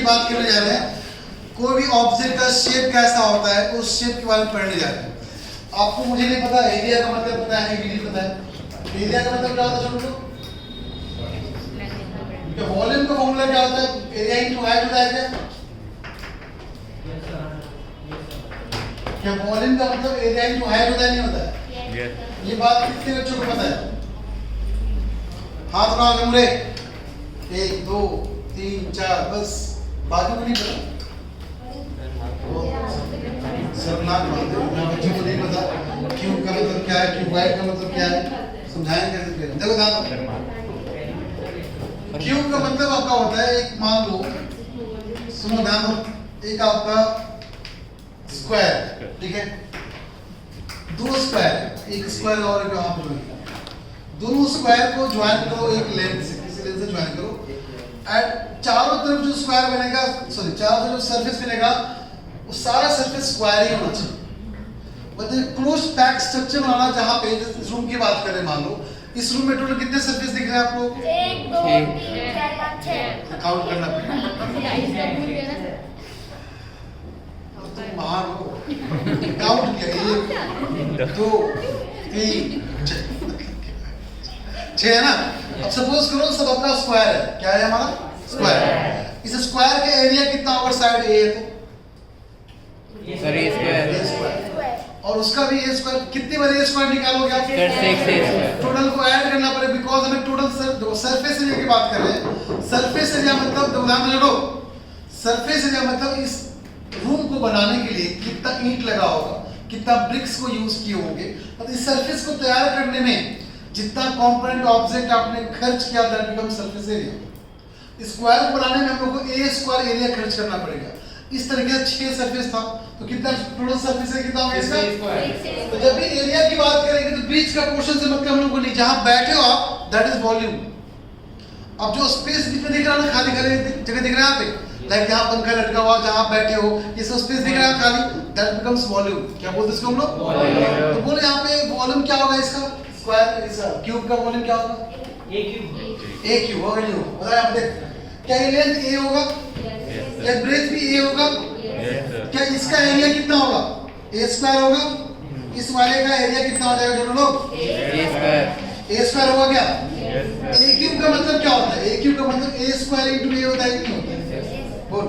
बात करने जा रहे हैं, कोई भी ऑब्जेक्ट का शेप कैसा होता है उस शेप के बारे में पढ़ने जा रहे हैं। आपको मुझे नहीं पता एरिया का मतलब पता है कि नहीं पता है? एरिया का मतलब क्या होता है छोटे लोग? वॉल्यूम का फॉर्मूला क्या होता है? एरिया इनटू हाइट होता है क्या वॉल्यूम का मतलब एरिया इनटू हाइट होता है नहीं होता है? ये बात कितने बच्चों को पता है? हाथ उठाओ कमरे। 1 2 3 4 बस, बाकी को नहीं पता। शर्मनाक बात है, बच्चों को नहीं पता क्यूब का मतलब क्या है, क्यूबॉइड का मतलब क्या है, समझाएंगे कैसे? देखो ध्यान दो, क्यूब का मतलब आपका होता है, एक मान लो, सुनो ध्यान दो, एक आपका स्क्वायर, ठीक है, 2 स्क्वायर, एक स्क्वायर और एक यहाँ पे ज्वाइन करो, दोनों स्क्वायर को ज्वाइन करो एक लेंथ से, किसी लेंथ से ज्वाइन करो, एंड चारों तरफ जो स्क्वायर बनेगा, सॉरी चारों तरफ जो सरफेस बनेगा वो सारा सरफेस स्क्वायर ही होना चाहिए। मतलब क्लोज पैक स्ट्रक्चर बनाना, जहाँ पे इस रूम की बात करें, मान लो इस रूम में टोटल कितने सरफेस दिख रहे हैं आपको? 1 2 3 4 5 6 काउंट करना पड़ेगा। तुम महान हो, काउंट करिए, 1 2 3 6 है ना। अब सपोज करो सब आपका स्क्वायर है, क्या है हमारा? स्क्वायर। इस स्क्वायर का एरिया कितना होगा? साइड ए है तो सर ए स्क्वायर, और उसका भी ए स्क्वायर, कितनी बार ए स्क्वायर निकालोगे आप? सर 6 टोटल को ऐड करना पड़ेगा, बिकॉज हमें टोटल सरफेस एरिया की बात कर रहे हैं। सरफेस एरिया मतलब ध्यान में रखो, सरफेस एरिया मतलब इस रूम को बनाने के लिए कितना ईंट लगा होगा, कितना ब्रिक्स को यूज किए होंगे, और इस सरफेस को तैयार करने में जितना कंपोनेंट ऑब्जेक्ट आपने खर्च किया that become surface area. Square को बनाने में हम लोग को ए स्क्वायर एरिया खर्च करना पड़ेगा। इस तरीके से 6 सरफेस था, तो कितना टोटल सरफेस है, कितना होगा इसका? तो जब भी एरिया की बात करेंगे तो बीच का पोर्शन से मतलब हम लोग को नहीं, जहां बैठे हो आप दैट इज वॉल्यूम। अब जो स्पेस बीच में दिख रहा है ना, खाली खाली जगह दिख रहा है यहाँ पे, लाइक यहाँ पंखा लटका हुआ, जहां आप बैठे हो ये सब स्पेस दिख रहा है खाली, दैट बिकम्स वॉल्यूम। क्या बोलते हैं इसको हम लोग? तो बोले यहाँ पे वॉल्यूम क्या होगा इसका? स्क्वायर, इसका क्यूब का वॉल्यूम क्या होगा? ए क्यूब होगा। नहीं होगा, बताया आप देख, क्या ये लेंथ ए होगा, क्या ब्रेथ भी ए होगा, क्या इसका एरिया कितना होगा? ए स्क्वायर होगा। इस वाले का एरिया कितना हो जाएगा दोनों लोग? ए स्क्वायर होगा। क्या ए क्यूब का मतलब क्या होता है? ए क्यूब का मतलब ए स्क्वायर इनटू ए होता है कि नहीं होता है? बोल।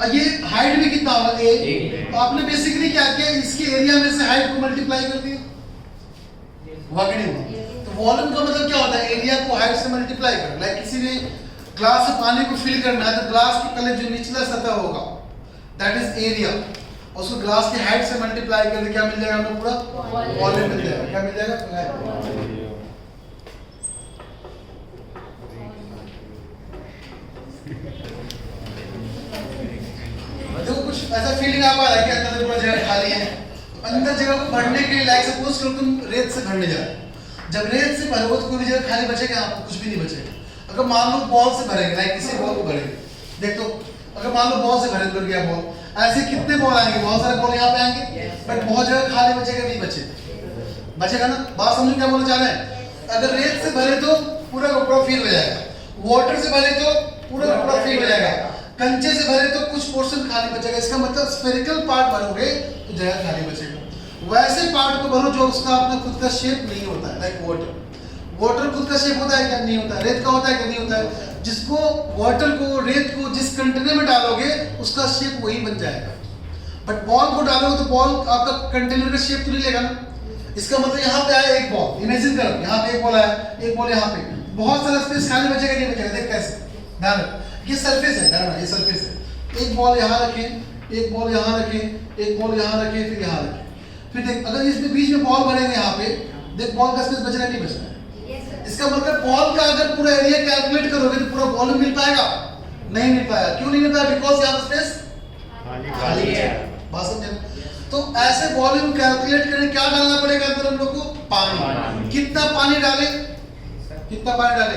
और ये हाइट भी कितना होगा? ए। तो आपने बेसिकली क्या किया, इसके एरिया में से हाइट को मल्टीप्लाई कर दिया, हुआ कि नहीं हुआ? तो वॉल्यूम का मतलब क्या होता है? एरिया को हाइट से मल्टीप्लाई करना। लाइक किसी ने ग्लास से पानी को फिल करना है तो ग्लास के पहले जो निचला सतह होगा दैट इज एरिया, और उसको ग्लास की हाइट से मल्टीप्लाई करके क्या मिल जाएगा हमें? पूरा वॉल्यूम मिल जाएगा। क्या मिल जाएगा? देखो कुछ ऐसा फीलिंग आ पा रहा है कि अंदर पूरा जगह खाली है, अंदर जगह को भरने के लिए, लाइक सपोज करो तुम रेत से भरने जा रहे हो, जब रेत से भरोगे तो कोई भी जगह खाली बचेगा? आपको कुछ भी नहीं बचेगा। अगर मान लो बॉल से भरेंगे, लाइक किसी बॉल को भरेंगे, देख तो अगर मान लो बॉल से भरे कर गया बॉल, ऐसे कितने बॉल आएंगे? बहुत सारे बॉल यहाँ पे आएंगे, बट बहुत जगह खाली बचेगा नहीं? बचेगा ना। बात समझो क्या बोलना चाह रहे हैं? अगर रेत से भरे तो पूरा का पूरा फिल हो जाएगा, वाटर से भरे तो पूरा का पूरा फिल हो जाएगा, कंचे से भरे तो कुछ पोर्शन खाली बचेगा। इसका मतलब स्फेरिकल पार्ट भरोगे तो जगह खाली बचेगा। वैसे पार्ट को भरो जो उसका अपना खुद का शेप नहीं होता है, लाइक वाटर। वाटर खुद का शेप होता है क्या? नहीं होता है। रेत का होता है क्या? नहीं होता है। जिसको वाटर को, रेत को जिस कंटेनर में डालोगे उसका शेप वही बन जाएगा, बट बॉल को डालोगे तो बॉल आपका कंटेनर का शेप तो नहीं लेगा ना। इसका मतलब यहाँ पे आया एक बॉल, इमेजिन करो यहाँ पे एक बॉल आया, एक बॉल यहाँ पे, बहुत सारा स्पेस खाली बचेगा नहीं बचेगा? देख कैसे, ध्यान रख, ये सरफेस है, ध्यान रख, ये सरफेस है। एक बॉल यहाँ रखें, एक बॉल यहाँ रखें, एक बॉल यहाँ रखें, फिर यहाँ रखें, फिर देख अगर इसमें बीच में बॉल भरेंगे यहाँ पे, देख बॉल का स्पेस बचना नहीं बचना है। इसका मतलब बॉल का अगर पूरा एरिया कैलकुलेट करोगे तो पूरा वॉल्यूम मिल पाएगा? नहीं मिल पाएगा। क्यों नहीं मिल पाएगा? बिकॉज यहाँ स्पेस खाली है। बात समझे? तो ऐसे वॉल्यूम कैलकुलेट करने क्या डालना पड़ेगा अंदर हम लोग को? पानी। कितना पानी डाले? कितना पानी डाले?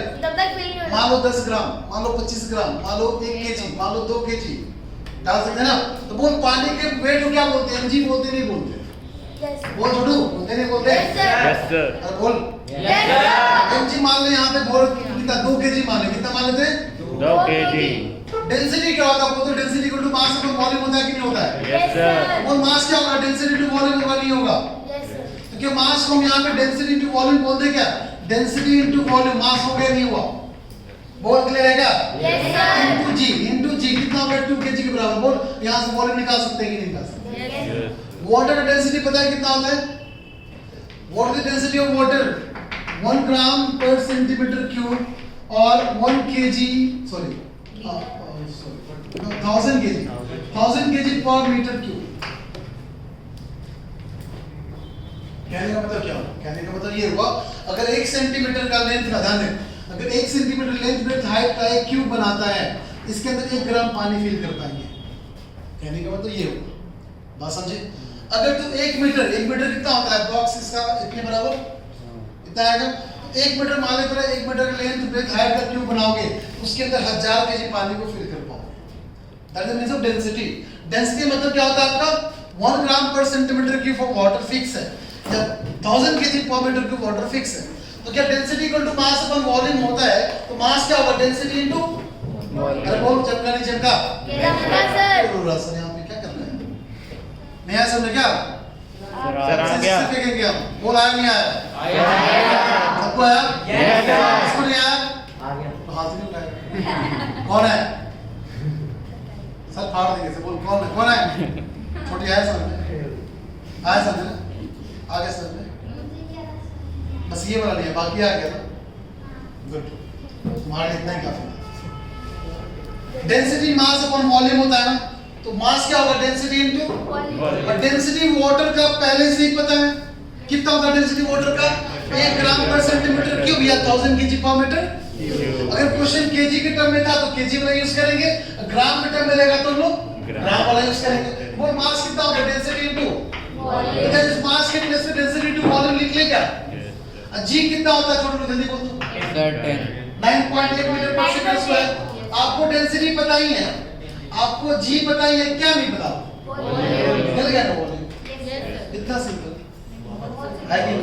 मान लो 10 ग्राम, मान लो 25 ग्राम, मान लो 1 केजी, मान लो 2 केजी डाल सकते हैं ना। तो बोल पानी के वेट को क्या बोलते हैं? एमजी बोलते नहीं बोलते? बोल छोटू, बोलते नहीं बोलते? Yes sir. अरे बोल एमजी मान ले, यहाँ पे बोल कितना 2 केजी मान ले, कितना मान लेते? 2 केजी। डेंसिटी क्या होता है? बोल तो density equal to mass upon volume होता है कि नहीं होता है? Yes, sir. बोल मास क्या होगा? डेंसिटी टू वॉल्यूम होगा नहीं होगा? Yes, sir. तो क्या मास को हम यहाँ पे डेंसिटी इनटू वॉल्यूम बोल दे क्या? डेंसिटी इनटू वॉल्यूम मास हो गया नहीं हुआ? बोल क्लियर है क्या? Yes, sir. इनटू जी कितना होगा? 2 kg के बराबर। बोल यहाँ से वॉल्यूम निकाल सकते हैं कि नहीं निकाल सकते? Yes, sir. वाटर का डेंसिटी पता है कितना होता है? What is the density of water? 1 ग्राम पर सेंटीमीटर क्यूब और 1 kg सॉरी 1000 kg पर मीटर क्यूब। कहने का मतलब क्या हुआ? कहने का मतलब ये हुआ अगर 1 सेंटीमीटर का लेंथ का ध्यान दें, अगर 1 सेंटीमीटर लेंथ ब्रेथ हाइट का एक क्यूब बनाता है, इसके अंदर 1 ग्राम पानी फिल कर पाएंगे। कहने का मतलब ये हुआ, बात समझे? अगर तो 1 मीटर कितना होता है? बॉक्स इसका इतने बराबर इतना आएगा। 1 मीटर मान लेते हैं, 1 मीटर लेंथ ब्रेथ हाइट का क्यूब बनाओगे, उसके अंदर 1000 kg पानी को फिल कर पाओगे। That is means of density. Density मतलब क्या होता है आपका? 1 ग्राम पर centimetre cube of water fix है, या 1000 kg पर मीटर क्यूब वाटर फिक्स है। तो क्या density equal to mass upon volume होता है? तो मास क्या होगा? डेंसिटी इनटू अरे बोल चमका नहीं चमका? सर। सर यहाँ पे क्या कर रहे हैं? नहीं आया समझ क्या? सर आ गया। फेंकेंगे हम। बोल आया नहीं आया? सबको आया? किसको नहीं आया? तो हाथ नहीं उठाया। कौन है? सर फाड़ देंगे से। बोल कौन है? कौन है? छोटी आया समझ में? आया समझ में? आगे समझ में? बस ये वाला नहीं है, बाकी आ गया ना? गुड, तुम्हारे लिए इतना ही काफी है। डेंसिटी मास अपॉन वॉल्यूम होता है ना, तो मास क्या होगा? डेंसिटी इनटू और डेंसिटी वाटर का पहले से ही पता है कितना होता है? डेंसिटी वाटर का 1 ग्राम पर सेंटीमीटर क्यूब या 1000 kg पर मीटर। अगर क्वेश्चन केजी के टर्म में था तो केजी वाला यूज करेंगे, ग्राम के टर्म में रहेगा तो लोग ग्राम वाला यूज करेंगे। वो मास कितना होगा? डेंसिटी इनटू इधर इस मास के प्लेस पे डेंसिटी इनटू वॉल्यूम लिख ले क्या? जी कितना होता है? छोटे जल्दी बोल दो। सर 10 9.8 मीटर पर सेकंड स्क्वायर। आपको डेंसिटी पता ही है, आपको जी पता ही है, क्या नहीं पता? निकल गया ना वॉल्यूम। इतना सिंपल है कि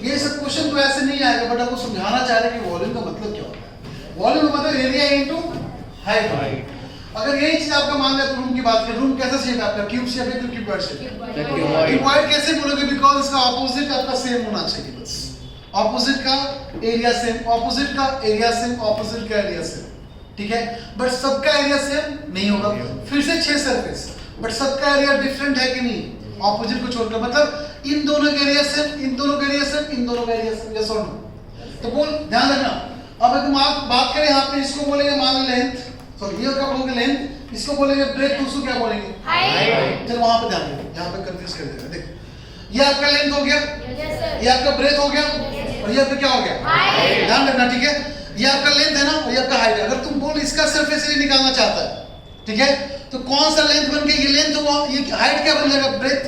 ये सब क्वेश्चन तो ऐसे नहीं आएगा, बट आपको समझाना चाह रहे हैं कि वॉल्यूम का मतलब क्या होता है। वॉल्यूम का मतलब एरिया इनटू हाइट। अगर यही चीज आपका मान लिया तो रूम की बात करें, रूम कैसा शेप है आपका? क्यूब शेप है कि क्यूबॉइड शेप? क्यूबॉइड कैसे बोलोगे? बिकॉज़ इसका ऑपोजिट आपका सेम होना चाहिए, बस ऑपोजिट का एरिया सेम, ऑपोजिट का एरिया सेम, ऑपोजिट का एरिया सेम, ठीक है? बट सबका एरिया सेम नहीं होगा। फिर से 6 सरफेस, बट सबका एरिया डिफरेंट है कि नहीं? ऑपोजिट को छोड़कर, मतलब इन दोनों का एरिया सेम, इन दोनों का एरिया सेम, इन दोनों का एरिया सेम, यस और नो? तो बोल ध्यान रखना। अब अगर हम बात करें यहाँ पे, इसको बोलेंगे मान लेंथ, सॉरी ये क्या बोलोगे? लेंथ। इसको बोलेंगे ब्रेथ, उसको क्या बोलेंगे? हाइट। चलो वहां पे ध्यान दो, यहाँ पे कंफ्यूज कर देगा। देख, ये आपका लेंथ हो गया, ये आपका ब्रेथ हो गया, और ये आपका क्या हो गया? हाइट। ध्यान रखना, ठीक है? ये आपका लेंथ है ना, और ये आपका हाइट है। अगर तुम बोल इसका सरफेस एरिया निकालना चाहता है, ठीक है, तो कौन सा लेंथ बन गया? ये लेंथ हुआ, ये हाइट क्या बन जाएगा? ब्रेथ।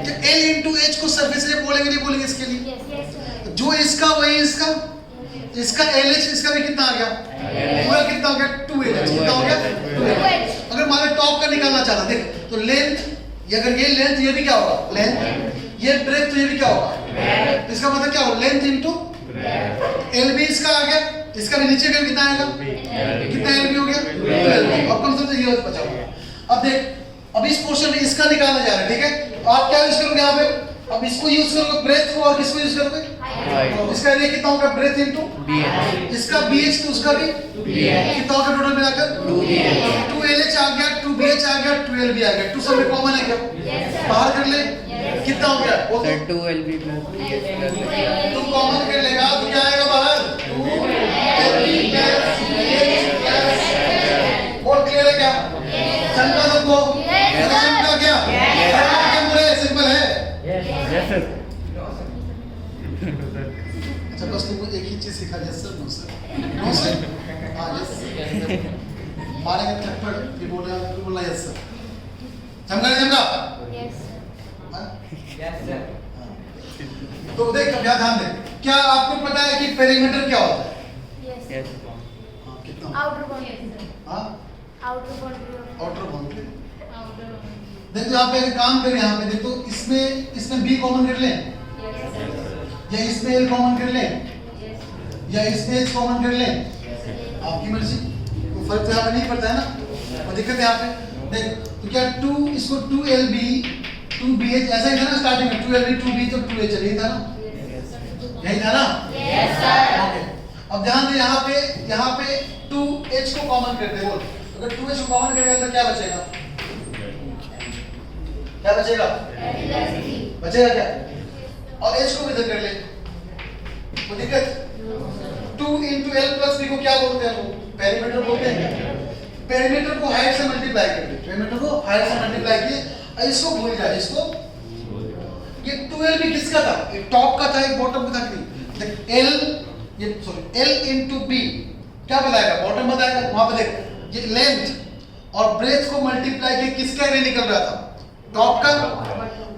तो L into H को सरफेस एरिया बोलेंगे नहीं बोलेंगे इसके लिए? जो इसका वही इसका, इसका LH, इसका भी कितना आ गया? पूरा कितना हो गया? 2LH। कितना हो गया? 2LH। अगर मान लो टॉप का निकालना चाहता, देख तो लेंथ, ये अगर ये लेंथ, ये भी क्या होगा? लेंथ। ये ब्रेथ, तो ये भी क्या होगा? इसका मतलब क्या होगा? लेंथ इनटू L भी इसका आ गया, इसका भी नीचे का कितना आएगा? कितना L भी हो गया? 2LB। अब कौन सा ये बचा हुआ? अब देख, अब इस पोर्शन में इसका निकालना जा रहा है, ठीक है? आप क्या यूज करोगे यहाँ पे? अब इसको यूज करोगे ब्रेथ को, और किसको यूज करोगे? इसका एरिया कितना होगा? ब्रेथ इनटू इसका BH, तो उसका भी कितना होगा टोटल मिलाकर? 2LH आ गया, 2BH आ गया, 2LB आ गया। 2 सब में कॉमन है क्या? बाहर कर ले, कितना हो गया? बोल sir 2LB plus BH plus 2 common कर लेगा तो क्या आएगा बाहर? 2LB plus BH plus. बोल क्लियर है क्या? चमका सबको? चमका क्या? सिंपल है। अच्छा बस तुमको एक ही चीज सिखा, yes sir, no sir, no sir, हाँ यस सर, मारेंगे थप्पड़, ये बोलना यस सर। समझा नहीं समझा? तो देख क्या ध्यान दे, क्या आपको पता है कि पेरीमीटर क्या होता है? यस हाँ कितना? Outer boundary. हाँ आउटर बाउंड्री। Outer boundary. देखो यहाँ पे एक काम करें, यहाँ पे देखो इसमें B कॉमन कर लें, या इसमें L कॉमन कर लें, या इसमें H कॉमन कर लें, आपकी मर्जी, कोई फर्क तो यहाँ पे नहीं पड़ता है ना? और दिक्कत है यहाँ पे देख, तो क्या 2 इसको 2LB 2BH ऐसा ही था ना स्टार्टिंग में, 2LB 2B तो 2H यही था ना, यही था ना? Yes, sir. ओके, अब ध्यान दे यहाँ पे 2H को कॉमन करते हैं, बोल अगर 2H को कॉमन करेगा तो क्या बचेगा? क्या बचेगा? बचेगा क्या? और H को भी इधर कर ले, कोई दिक्कत? 2 into L plus B को क्या बोलते हैं लोग? पेरीमीटर बोलते हैं। पेरीमीटर को हाइट से मल्टीप्लाई कर दे, पेरीमीटर को हाइट से मल्टीप्लाई किए, और इसको भूल जा, इसको ये 2L भी किसका था? एक टॉप का था, एक बॉटम का था कि नहीं? देख L ये सॉरी L into B क्या बताएगा? बॉटम बताएगा। वहां पे देख ये लेंथ और ब्रेथ को मल्टीप्लाई किए किसका एरिया निकल रहा था? टॉप का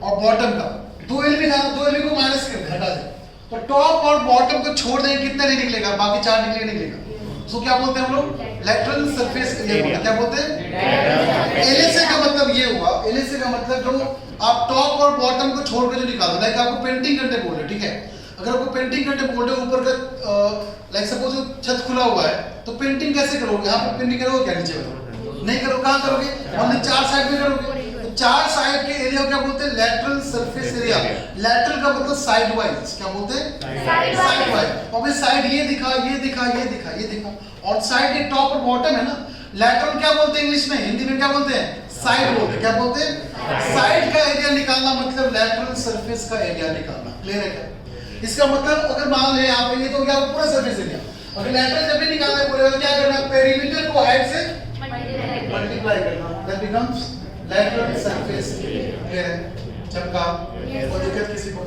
और बॉटम का। 2L भी था, 2L को माइनस कर दे, हटा दे, तो टॉप और बॉटम को छोड़ देंगे कितना नहीं निकलेगा? बाकी 4 निकलेगा। सो क्या बोलते हैं हम लोग? Lateral surface area. क्या बोलते हैं? LSA का मतलब ये हुआ, LSA का मतलब जो आप टॉप और बॉटम को छोड़ के जो निकालो, लाइक आपको पेंटिंग करने बोल रहे, ठीक है, अगर आपको पेंटिंग करने बोल रहे ऊपर का लाइक सपोज छत खुला हुआ है तो पेंटिंग कैसे करोगे? यहाँ पे पेंटिंग करोगे क्या? नीचे नहीं करोगे, कहाँ करोगे? हमने 4 साइड में करोगे, तो 4 साइड के एरिया को क्या बोलते हैं? Lateral surface area. लैटरल का मतलब साइड वाइज, क्या बोलते हैं? Side wise. और साइड ये दिखा, ये दिखा, ये दिखा, ये दिखा, और साइड ये टॉप और बॉटम है ना। लैटरल क्या बोलते हैं इंग्लिश में? हिंदी में क्या बोलते हैं? साइड बोलते हैं। क्या बोलते हैं? साइड का एरिया निकालना मतलब लैटरल सरफेस का एरिया निकालना। क्लियर है क्या? इसका मतलब अगर मान ले यहाँ पे ये तो क्या पूरा सरफेस एरिया, अगर लैटरल जब भी निकालना है पूरे तो क्या करना? पेरीमीटर को हाइट से मल्टीप्लाई करना, that becomes lateral surface area. Clear है? चमका और दिक्कत किसी को?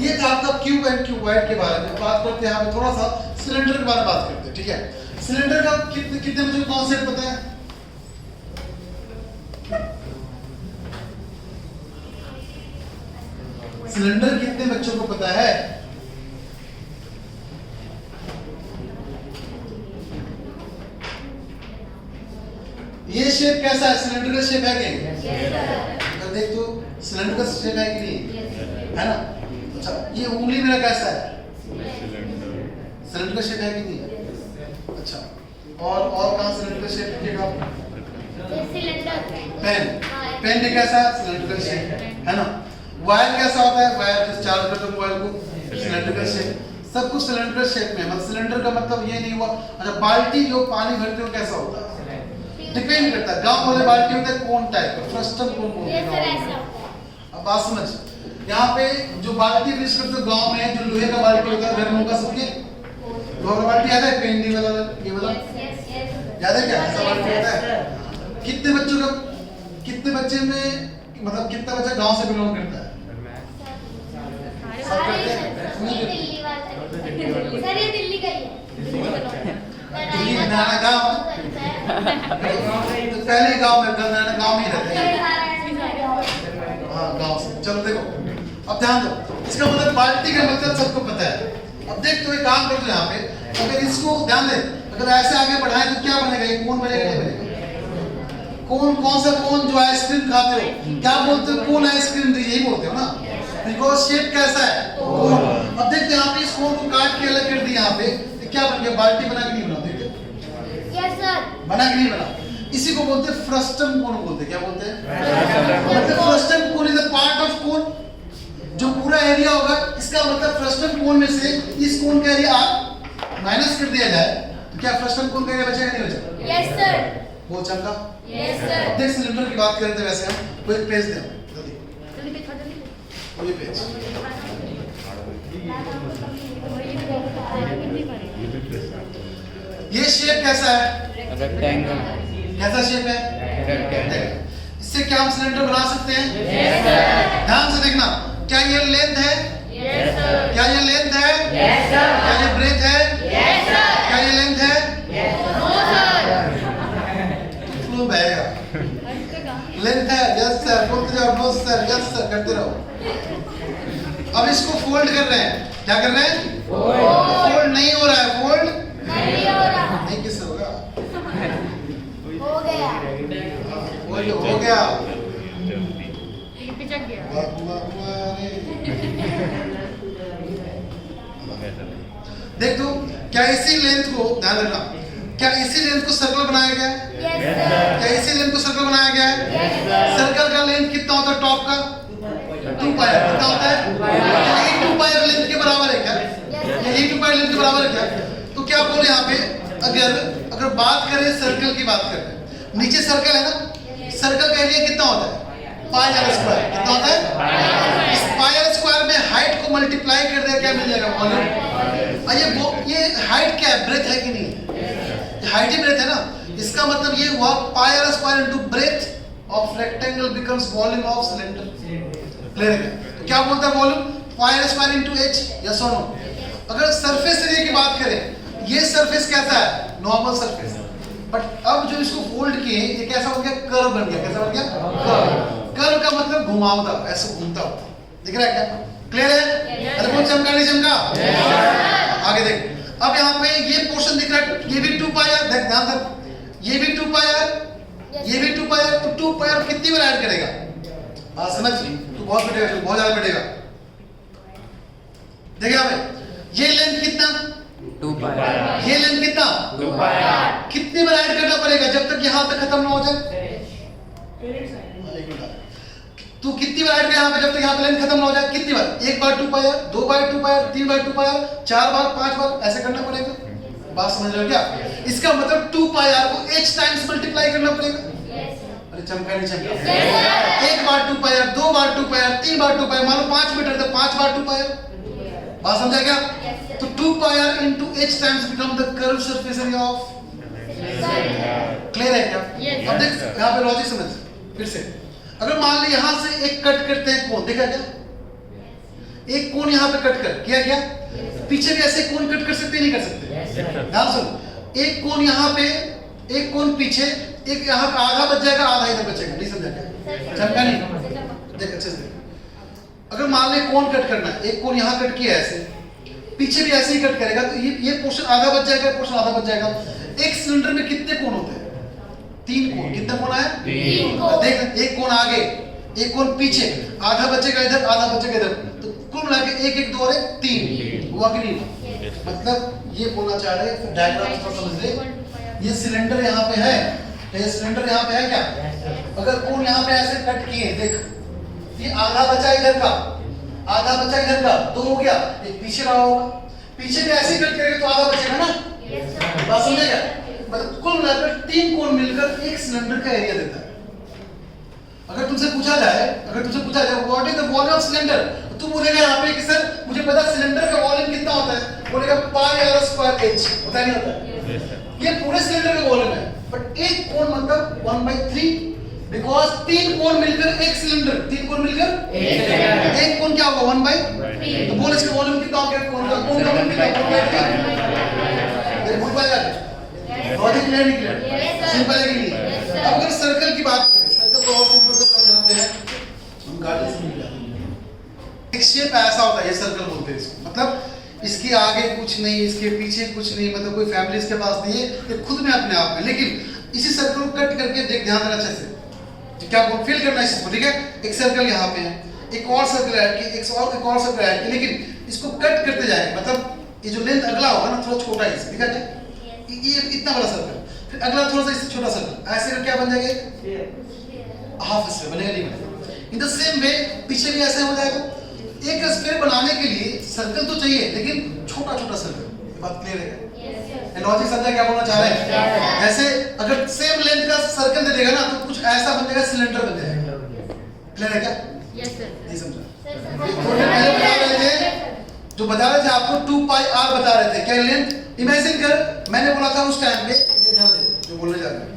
ये था आपका क्यूब एंड क्यूबॉइड के बारे में बात करते हैं। यहाँ पे थोड़ा सा सिलेंडर के बारे में बात करते हैं, ठीक है? सिलेंडर का कितने मुझे कॉन्सेप्ट पता है? सिलेंडर कितने बच्चों को पता है? ये शेप कैसा है? सिलेंडर का शेप है क्या? अगर देख तो सिलेंडर का शेप है कि नहीं? है ना? अच्छा, ये उंगली मेरा कैसा है? सिलेंडर का शेप है कि नहीं? अच्छा, और कहाँ सिलेंडर का शेप दिखेगा? पेन भी कैसा है? सिलेंडर का शेप है ना? वायर कैसा होता है? वायर चार्ज करते हो मोबाइल को, सिलेंडर का शेप। सब कुछ सिलेंडर शेप में। मतलब सिलेंडर का मतलब ये नहीं हुआ। अच्छा, बाल्टी जो पानी भरते हो कैसा होता है? डिपेंड करता है। गांव वाले बाल्टी होता है कौन टाइप का? फ्रस्टम कौन बोलते हैं? अब बात समझ, यहाँ पे जो बाल्टी यूज करते हो गांव में, जो लोहे का बाल्टी होता है, घर में होगा सबके लोहे का बाल्टी याद है? पेंडी वाला, ये वाला याद है क्या? ऐसा बाल्टी होता है। कितने बच्चों का, कितने बच्चे में मतलब कितना बच्चा गांव से बिलोंग करता है? सब करते हैं? सर ये दिल्ली का ही है। दिल्ली नाना गांव तो पहले गांव में गांव में रहते हैं। हाँ, गांव से। चलो देखो, अब ध्यान दो, इसका मतलब बाल्टी का मतलब सबको पता है। अब देख तो एक काम कर दो यहाँ पे, अगर इसको ध्यान दे, अगर ऐसे आगे बढ़ाएं तो क्या बनेगा? ये कौन बनेगा? नहीं बनेगा। कौन सा कौन जो आइसक्रीम खाते हो क्या बोलते हो? कौन आइसक्रीम? यही बोलते हो ना, बिकॉज शेप कैसा है? कोन। अब देखते हैं यहाँ पे इस कोन को काट के अलग कर दिया, यहाँ पे तो क्या बन गया? बाल्टी बना के नहीं बना? देखते बना के नहीं बना। इसी को बोलते हैं फ्रस्टम कोन बोलते हैं। क्या बोलते हैं? मतलब frustum cone is a part of cone. जो पूरा एरिया होगा, इसका मतलब फ्रस्टम कोन में से इस कोन का एरिया माइनस कर दिया जाए तो क्या फ्रस्टम कोन का एरिया बचेगा नहीं बचेगा? Yes sir. बोल चमका। Yes sir. देख सिलेंडर की बात करते हैं, वैसे हम कोई पेज दे जल्दी, कोई पेज। ये शेप कैसा है? रेक्टेंगल। कैसा शेप है? रेक्टेंगल। इससे क्या हम सिलेंडर बना सकते हैं? ध्यान से देखना, क्या ये लेंथ है? क्या ये लेंथ है? क्या ये ब्रेथ है? क्या ये लेंथ है? फ्लो बहेगा। लेंथ है? Yes sir. बोलते जाओ नो सर, यस सर करते रहो। अब इसको फोल्ड कर रहे हैं। क्या कर रहे हैं? फोल्ड नहीं हो रहा है। फोल्ड नहीं किससे होगा? हो गया। फोल्ड हो गया। पिचक गया। देख तो क्या इसी लेंथ को ध्यान रखना, क्या इसी लेंथ को सर्कल बनाया गया है? Yes, sir. क्या इसी लेंथ को सर्कल बनाया गया है? Yes, sir. सर्कल का लेंथ कितना होता है टॉप का? 2 पाई। कितना होता है? क्या ये 2 पाई लेंथ के बराबर है क्या? Yes, ये 2 पाई लेंथ के बराबर है क्या? तो क्या बोले यहाँ पे, अगर बात करें सर्कल की बात करते हैं, नीचे सर्कल है ना, सर्कल का एरिया कितना होता है? पाई आर स्क्वायर। कितना होता है? इस पाई आर स्क्वायर में हाइट को मल्टीप्लाई कर दिया क्या मिल जाएगा? वॉल्यूम। ये हाइट क्या है? ब्रेथ है कि नहीं? हाइट ही ब्रेथ है ना, इसका मतलब ये हुआ pi r square into breadth of rectangle becomes volume of cylinder. Clear है? तो क्या बोलता है volume? Pi r square into h. Yes और नो? अगर सरफेस एरिया की बात करें, ये सरफेस कैसा है? Normal surface. बट अब जो इसको फोल्ड किए, ये कैसा बन गया? कर्व बन गया। कैसा बन गया? कर्व। कर्व का मतलब घुमावदार, ऐसे घूमता हुआ। दिख रहा है क्या? क्लियर है? अरे कौन चमका नहीं चमका? आगे देख, अब यहाँ पे ये पोर्शन दिख रहा है, ये भी 2 पाई आर। देख ध्यान दे, ये भी 2 पाई आर, ये भी 2 पाई आर। तो 2 पाई आर कितनी बार ऐड करेगा? बात समझ? तू बहुत बैठेगा, तू बहुत ज्यादा बैठेगा। देखिए यहाँ पे ये लेंथ कितना? 2 पाई। ये लेंथ कितना? 2 पाई। कितनी बार ऐड करना पड़ेगा जब तक यहाँ तक खत्म ना हो जाए? तू कितनी बार ऐड कर यहाँ पे जब तक यहाँ पे लेंथ खत्म ना हो जाए? कितनी बार? 1 बार 2 पाई आर, 2 बार 2 पाई आर, 3 बार 2 पाई आर, 4 बार, 5 बार, ऐसे करना पड़ेगा। बात समझ रहे हो क्या? इसका मतलब 2 पाई आर को h टाइम्स मल्टीप्लाई करना पड़ेगा। अरे चमका नहीं चमका? 1 बार 2 पाई आर, 2 बार 2 पाई आर, 3 बार 2 पाई आर, मान लो 5 मीटर तो 5 बार 2 पाई आर। बात समझा क्या? तो 2 pi r into h times become the curve surface area of. Clear है क्या? अब देख यहाँ पे लॉजिक समझ फिर से। अगर मान ली यहाँ से एक कट करते हैं कोण, देखा क्या? एक कोण यहाँ पे कट कर किया क्या? पीछे भी ऐसे कोण कट कर सकते नहीं कर सकते? ध्यान सुनो, एक कोण यहाँ पे, एक कोण पीछे, एक यहाँ का आधा बच जाएगा, आधा इधर बचेगा। नहीं समझा क्या? समझा नहीं? देख अच्छे से। अगर मान ले कोण कट करना है, एक कोण यहाँ कट किया ऐसे, पीछे भी ऐसे ही कट करेगा, तो ये पोर्शन आधा बच जाएगा, पोर्शन आधा बच जाएगा। एक सिलेंडर में कितने कोण होते हैं? 3 कोण। कितने कोण है? 3 कोण। देख, एक कोण आगे, एक कोण पीछे, आधा बचेगा इधर, आधा बचेगा इधर, तो कुल मिला के 1 1 2 और 1 3 हुआ कि नहीं? मतलब ये बोलना चाह रहे हैं, डायग्राम थोड़ा समझ ले। ये सिलेंडर यहाँ पे है, ये सिलेंडर यहाँ पे है क्या? अगर कोण यहाँ पे ऐसे कट किए, देख ये आधा बचा इधर का, आधा बचा इधर का, 2 हो गया, एक पीछे रहा होगा, पीछे भी ऐसे कट करेंगे तो आधा बचेगा ना? बात समझेगा? मतलब कुल मिलाकर 3 कोण मिलकर एक सिलेंडर का एरिया देता है। अगर तुमसे पूछा जाए what is the volume of cylinder, तो तू बोलेगा यहाँ पे कि सर मुझे पता सिलेंडर का वॉल्यूम कितना होता है, बोलेगा पाई आर स्क्वायर एच। होता नहीं होता? ये पूरे सिलेंडर का वॉल्यूम है, बट एक कोण मतलब 1/3, बिकॉज 3 कोण मिलकर एक सिलेंडर, 3 कोण मिलकर एक कोण क्या होगा? 1/3। तो बोल इसका वॉल्यूम कितना हो गया? कोण का वॉल्यूम कितना? 1/3। भूल पाएगा? लॉजिक क्लियर नहीं? क्लियर? सिंपल है कि नहीं? अब अगर सर्कल की बात करें, सर्कल तो और सिंपल सा यहाँ पे है, हम गाड़ी से मिल जाते हैं। एक शेप ऐसा होता है, ये सर्कल बोलते हैं इसको, मतलब इसके आगे कुछ नहीं, इसके पीछे कुछ नहीं, मतलब कोई फैमिली इसके पास नहीं है, ये खुद में अपने आप में। लेकिन इसी सर्कल को कट करके देख, ध्यान देना अच्छे से, क्या फील करना है इसको, ठीक है? एक सर्कल यहाँ पे है, एक और सर्कल ऐड किया, एक और सर्कल ऐड किया, लेकिन इसको कट करते जाएंगे, मतलब ये जो लेंथ अगला होगा ना थोड़ा छोटा है, ठीक है? ये इतना बड़ा सर्कल, फिर अगला थोड़ा सा इससे छोटा सर्कल, ऐसे करके क्या बन जाएगा? हाफ स्फीयर बनेगा, नहीं बनेगा? इन द सेम वे पीछे भी ऐसे हो जाएगा। एक स्फीयर बनाने के लिए सर्कल तो चाहिए, लेकिन छोटा छोटा सर्कल। बात क्लियर है? लॉजिक समझा क्या बोलना चाह रहे हैं? जैसे अगर सेम लेंथ का सर्कल दे देगा ना, तो कुछ ऐसा बन जाएगा, सिलेंडर बन जाएगा। क्लियर है क्या? नहीं समझा? थोड़े पहले बता रहे थे, जो बता रहे थे आपको 2 पाई आर बता रहे थे, क्या लेंथ? इमेजिन कर, मैंने बोला था उस टाइम पे, ध्यान दे जो बोलने जा रहे हैं,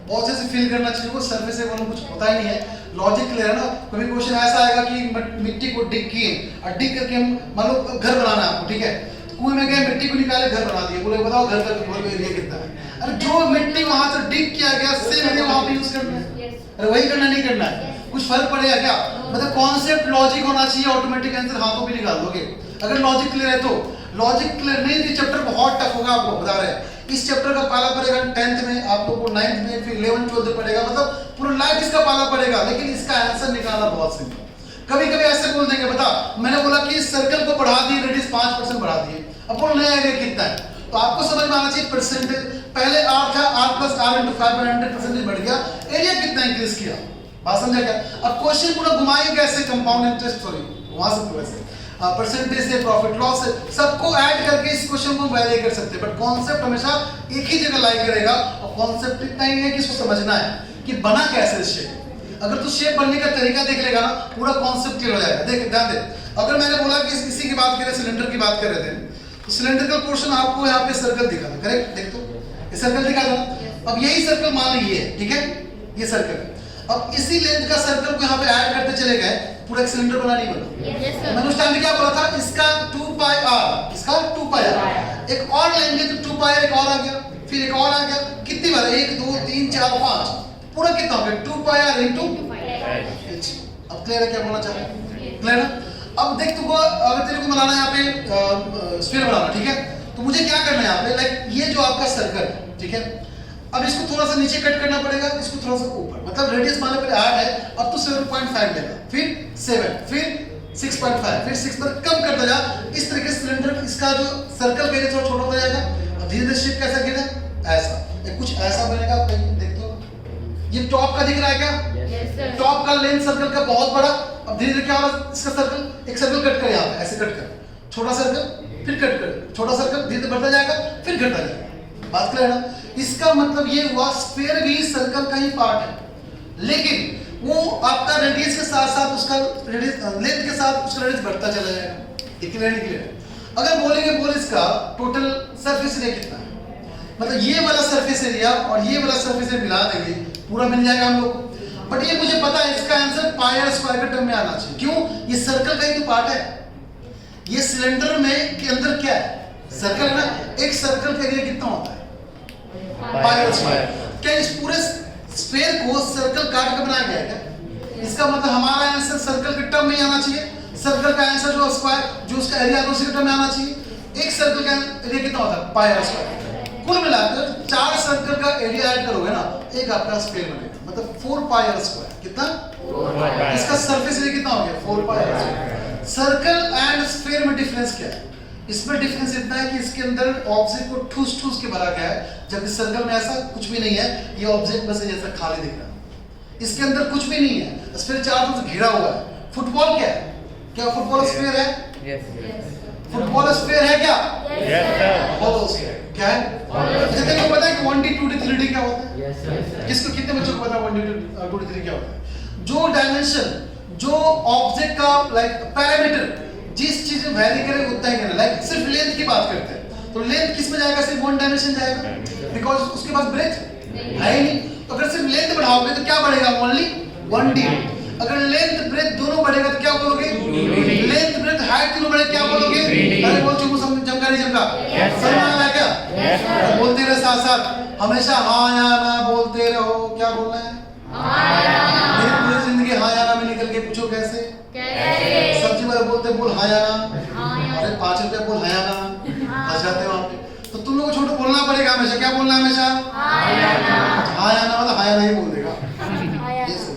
बहुत से फील करना चाहिए, वो सर्फेस से कुछ होता ही नहीं है। लॉजिक क्लियर है ना? कभी क्वेश्चन ऐसा आएगा कि मिट्टी को डिग किए और डिग करके हम मान लो घर बनाना है आपको, ठीक है? कुएं में गए, मिट्टी को निकाले, घर बना दिए, बोले बताओ घर का एरिया कितना है? अरे जो मिट्टी वहां से डिग किया गया, सेम एरिया वहां पे यूज करना है। अरे वही करना, नहीं करना है, कुछ फर्क पड़ेगा क्या? मतलब कॉन्सेप्ट लॉजिक होना चाहिए, ऑटोमेटिक आंसर हाथों पे निकाल दोगे अगर लॉजिक क्लियर है तो। लॉजिक क्लियर नहीं तो चैप्टर बहुत टफ होगा, आपको बता रहे हैं। इस चैप्टर का पाला पड़ेगा 10th में, आप लोगों को 9th में, फिर 11th 12th पड़ेगा, मतलब पूरा लाइफ इसका पाला पड़ेगा, लेकिन इसका आंसर निकालना बहुत सिंपल। कभी कभी ऐसे बोल देंगे, बता मैंने बोला कि इस सर्कल को बढ़ा दिए, रेडियस 5% बढ़ा दिए, अब बोल नहीं आएगा कितना है, तो आपको समझ में आना चाहिए परसेंटेज। पहले R था, R प्लस R इंटू 5 100% बढ़ गया, एरिया कितना इंक्रीज किया, बात समझा क्या? अब क्वेश्चन पूरा घुमाएंगे कैसे, कंपाउंड इंटरेस्ट सॉरी वहां से वैसे परसेंटेज से प्रॉफिट लॉस से सबको ऐड करके इस क्वेश्चन को वैल्यू कर सकते हैं, बट कॉन्सेप्ट हमेशा एक ही जगह लाई करेगा। और कॉन्सेप्ट इतना ही है कि इसको समझना है कि बना कैसे शेप। अगर तू शेप बनने का तरीका देख लेगा ना, पूरा कॉन्सेप्ट क्लियर हो जाएगा। देख ध्यान दे, अगर मैंने बोला कि इसी की बात करें, सिलेंडर की बात कर रहे थे, तो सिलेंड्रिकल पोर्शन आपको यहाँ पे सर्कल दिखा था, करेक्ट? देख तो ये सर्कल दिखा था। अब यही सर्कल मान लीजिए, ठीक है, ये सर्कल। अब इसी लेंथ का सर्कल को यहाँ पे ऐड करते चले गए, पूरा एक सिलेंडर बना नहीं बना। Yes, sir. मैंने उस टाइम पे क्या बोला था, इसका 2 पाई r, इसका 2 पाई r, एक और लेंगे तो 2 पाई एक और आ गया, फिर एक और आ गया, कितनी बार, 1 2 3 4 5, पूरा कितना हो गया 2 पाई r इनटू। अब क्लियर है क्या बोलना चाह रहे हैं? क्लियर है? अब देख तुमको अगर तेरे को बनाना है यहाँ पे स्फीयर बनाना, ठीक है, तो मुझे क्या करना है यहाँ पे, लाइक ये जो आपका सर्कल है, ठीक है, अब इसको थोड़ा सा नीचे कट करना पड़ेगा, इसको थोड़ा सा ऊपर, मतलब रेडियस मान लो पहले 8 है, अब तो 7.5 लेगा, फिर 7, फिर 6.5, फिर 6 पर कम करता जा। इस तरीके से सिलेंडर इसका जो सर्कल एरिया थोड़ा छोटा होता जाएगा। अब धीरे धीरे शेप कैसा गिरा, ऐसा, ये कुछ ऐसा बनेगा। कहीं देख तो ये टॉप का दिख रहा है क्या? Yes, sir. टॉप का लेंथ सर्कल का बहुत बड़ा। अब धीरे धीरे क्या होगा, इसका सर्कल, एक सर्कल कट कर यहाँ पे ऐसे कट कर, छोटा सर्कल, फिर कट कर, छोटा सर्कल, धीरे धीरे बढ़ता जाएगा, फिर घटता जाएगा। बात क्लियर है ना? इसका मतलब ये हुआ स्फीयर भी सर्कल का ही पार्ट है, लेकिन वो आपका रेडियस के साथ साथ उसका रेडियस लेंथ के साथ उसका रेडियस बढ़ता चला जाएगा। ये क्लियर नहीं क्लियर? अगर बोलेंगे बोल इसका टोटल सरफेस एरिया कितना है, मतलब ये वाला सरफेस एरिया और ये वाला सरफेस एरिया मिला देंगे, पूरा मिल जाएगा हम लोग। बट ये मुझे पता है इसका आंसर पाई r स्क्वायर के टर्म में आना चाहिए। क्यों? ये सर्कल का ही तो पार्ट है। ये सिलेंडर में के अंदर क्या है, सर्कल है ना, एक सर्कल का एरिया कितना होता है, पाई r स्क्वायर। क्या इस पूरे स्फीयर को सर्कल काट के बनाया गया है क्या? इसका मतलब हमारा आंसर सर्कल के टर्म में आना चाहिए। सर्कल का आंसर जो स्क्वायर, जो उसका एरिया है उसी के टर्म में आना चाहिए। एक सर्कल का एरिया कितना होता है, पाई r स्क्वायर। कुल मिलाकर 4 सर्कल का एरिया ऐड करोगे ना, एक आपका स्फीयर बनेगा, मतलब 4 पाई r स्क्वायर। कितना? इसका सरफेस एरिया कितना हो गया, 4 पाई r square. Circle and sphere में डिफरेंस क्या है? इसमें डिफरेंस इतना है कि इसके अंदर ऑब्जेक्ट को ठूस ठूस के भरा गया है, जबकि सर्कल में ऐसा कुछ भी नहीं है। ये ऑब्जेक्ट बस जैसा खाली दिख रहा है, इसके अंदर कुछ भी नहीं है। स्फीयर चारों तरफ घिरा हुआ है। फुटबॉल क्या है? क्या फुटबॉल स्फीयर है? फुटबॉल स्फीयर है क्या? हॉलो स्फीयर क्या है? अच्छा तेरे को पता है कि 1D 2D 3D क्या होता है? किसको, कितने बच्चों को पता है 1D 2D 3D क्या होता है? जो डायमेंशन, जो ऑब्जेक्ट का लाइक पैरामीटर जिस चीज में वैरी करे उतना ही करना, लाइक सिर्फ लेंथ की बात करते हैं तो लेंथ किस में जाएगा, सिर्फ वन डायमेंशन जाएगा, बिकॉज उसके पास ब्रेथ है ही नहीं। तो अगर सिर्फ लेंथ बढ़ाओगे तो क्या बढ़ेगा, ओनली 1D। अगर लेंथ ब्रेथ दोनों बढ़ेगा तो क्या बोलोगे, लेंथ ब्रेथ हाइट तीनों बढ़े क्या बोलोगे? अरे बोल चुको जमका नहीं जमका, समझ में आ रहा है क्या? बोलते रहे साथ साथ, हमेशा हाँ या ना बोलते रहो। क्या बोलना है? मेरी पूरी जिंदगी हाँ या ना में निकल के पूछो कैसे? सब्जी वाले बोलते बोल हाँ या ना, अरे 5 रुपया बोल हाँ या ना, फंस जाते हैं वहाँ पे। तो तुम लोगों को छोटे बोलना पड़ेगा हमेशा। क्या बोलना है हमेशा? हाँ या ना, मतलब हाँ या ना ही बोल देगा। ये सब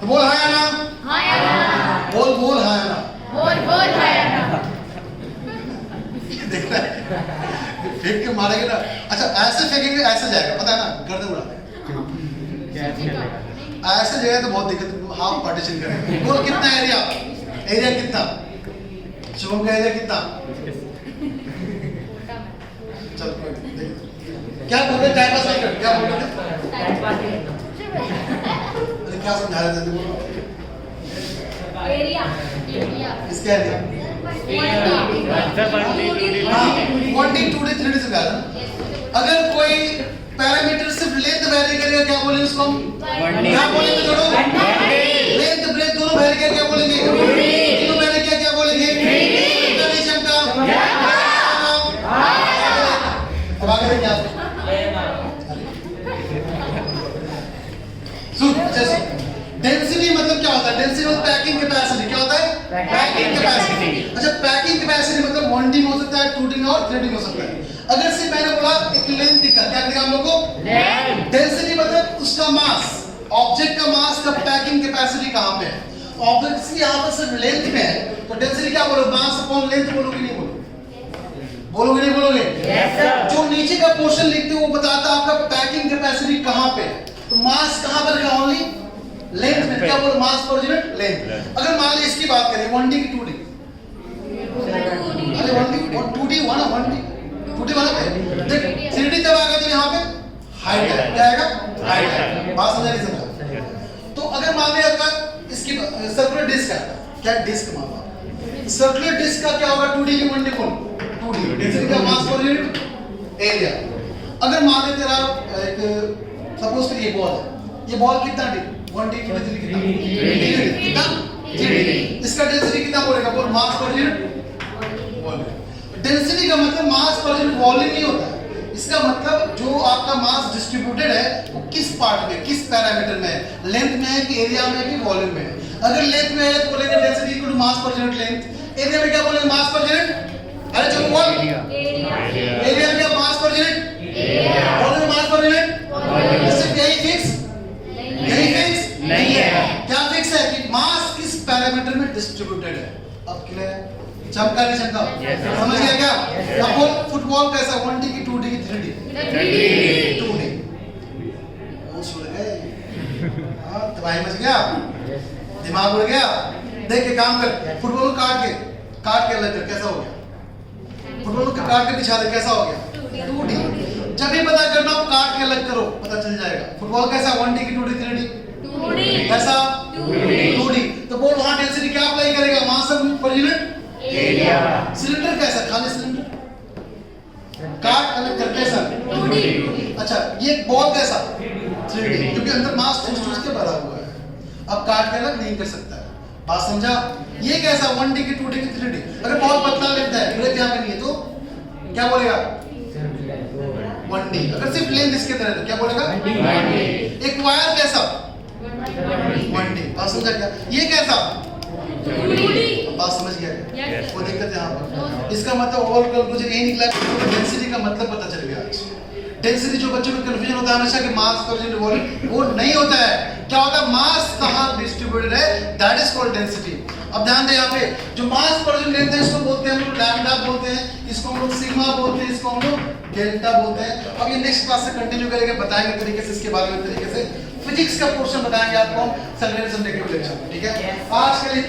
तो बोल हाँ या ना, बोल बोल हाँ या ना, देख रहा है फेंक के मारेंगे ना। अच्छा ऐसे फेंकेंगे ऐसे जाएगा, पता है ना, गर्दन उड़ा देगा। ऐसे जगह तो बहुत दिक्कत, हाफ पार्टीशन करेंगे। बोल कितना एरिया, एरिया कितना, शुभम का एरिया कितना? चल क्या बोल रहे, टाइम पास नहीं कर, क्या बोल रहे थे? अरे क्या समझा रहे थे? बोलो एरिया, इसका एरिया 1D 2D 3D से कहा था। अगर कोई पैरामीटर सिर्फ लेंथ वैरी करेगा क्या बोलेंगे उसको हम? क्या बोलेंगे जोड़ो? लेंथ ब्रेथ दोनों वैरी करेगा क्या बोलेंगे? तीनों वैरी किया क्या बोलेंगे? कितना नहीं चमका? अब आगे देखिए आप सुन, जैसे डेंसिटी मतलब क्या होता है? डेंसिटी मतलब पैकिंग कैपेसिटी। क्या होता है? Packing capacity. अच्छा पैकिंग कैपेसिटी मतलब 1D में हो सकता है, 2D में और 3D में हो सकता है। अगर सिर्फ मैंने बोला एक लेंथ दिखा, क्या दिखा हम लोग को? डेंसिटी मतलब उसका मास, ऑब्जेक्ट का मास का पैकिंग कैपेसिटी कहां पे है? ऑब्जेक्ट की यहां पर सिर्फ लेंथ में है तो डेंसिटी क्या बोलो, मास अपॉन लेंथ बोलोगे नहीं बोलो? बोलोगे नहीं बोलोगे? Yes, sir. जो नीचे का पोर्शन लिखते हो वो बताता है आपका पैकिंग कैपेसिटी कहाँ पे है। तो मास कहाँ पर है? ओनली लेंथ में। क्या बोलो? मास पर यूनिट लेंथ। अगर मान ली इसकी बात करें 1D की 2D, अरे 1D 2D हुआ ना, 1D 2D वाला पे देख 3D तब आएगा तो यहाँ पे हाइट है, क्या आएगा? हाइट है। बात समझ नहीं समझा? तो अगर मान लिया आपका इसकी सर्कुलर डिस्क है, क्या डिस्क मान लो सर्कुलर डिस्क का क्या होगा? 2D की 1D कौन? 2D डेंसिटी का मास पर यूनिट एरिया। अगर मान ले तेरा एक सपोज करिए बॉल है, ये बॉल कितना डी 1D 2D कितना 3D कितना 3D, इसका डेंसिटी कितना बोलेगा? बोल मास पर यूनिट वॉल्यूम। डेंसिटी का मतलब मास पर यूनिट वॉल्यूम नहीं होता है, इसका मतलब जो आपका मास डिस्ट्रीब्यूटेड है वो किस पार्ट में, किस पैरामीटर में है, लेंथ में है कि एरिया में है कि वॉल्यूम में है। अगर लेंथ में है तो बोलेंगे density equal to mass per unit length, area में क्या बोलेंगे? मास पर यूनिट, अरे चलो बोल एरिया में क्या? मास per unit, volume mass per unit. सिर्फ यही फिक्स, यही फिक्स नहीं है। क्या फिक्स है कि मास किस पैरामीटर में डिस्ट्रीब्यूटेड है। अब क्लियर है? चमका नहीं चमका? समझ गया क्या? अब बोल फुटबॉल कैसा? 1D की 2D की 3D 2D। वो सुन गए? हाँ तबाही मच गया, दिमाग उड़ गया। देख के काम कर, फुटबॉल को काट के अलग कर, कैसा हो गया? फुटबॉल को काट के बिछा दे, कैसा हो गया? 2D। जब भी पता करना हो काट के अलग करो, पता चल जाएगा। फुटबॉल कैसा? 1D की 2D 3D कैसा? 2D। तो बोल वहां डेंसिटी क्या अप्लाई करेगा? मास पर यूनिट एरिया। सिलेंडर कैसा? खाली सिलेंडर काट अलग कर कैसा? 2D। अच्छा ये बॉल कैसा? 3D, क्योंकि अंदर मास ठूस के भरा हुआ है, अब काट के अलग नहीं कर सकता है। बात समझा? ये कैसा? 1D की 2D की 3D। अगर बॉल पतला लगता है, ब्रेक यहाँ पे नहीं है तो क्या बोलेगा? 1D। अगर सिर्फ लेंथ इसके तरह तो क्या बोलेगा? 1D। एक वायर कैसा? 1D। बात समझा क्या? ये कैसा? 2D। बात समझ गया क्या? वो दिक्कत है यहाँ पर। इसका मतलब ओवरऑल कंक्लूजन ये निकला कि डेंसिटी का मतलब पता चल गया आज। डेंसिटी जो बच्चों को कंफ्यूजन होता है हमेशा कि मास पर यूनिट वॉल्यूम, वो नहीं होता है। क्या होता है? मास कहाँ डिस्ट्रीब्यूटेड है, दैट इज कॉल्ड डेंसिटी। अब ध्यान दें यहाँ पे जो मास पर यूनिट लेंथ है इसको बोलते हैं हम लोग लैम्डा बोलते हैं, इसको हम लोग सिग्मा बोलते हैं, इसको हम लोग डेल्टा बोलते हैं। अब ये नेक्स्ट क्लास से कंटिन्यू करेंगे, बताएंगे तरीके से इसके बारे में, तरीके से फिजिक्स का पोर्शन बताएंगे आपको सेकेंड संडे के लेक्चर में, ठीक है? आज के लिए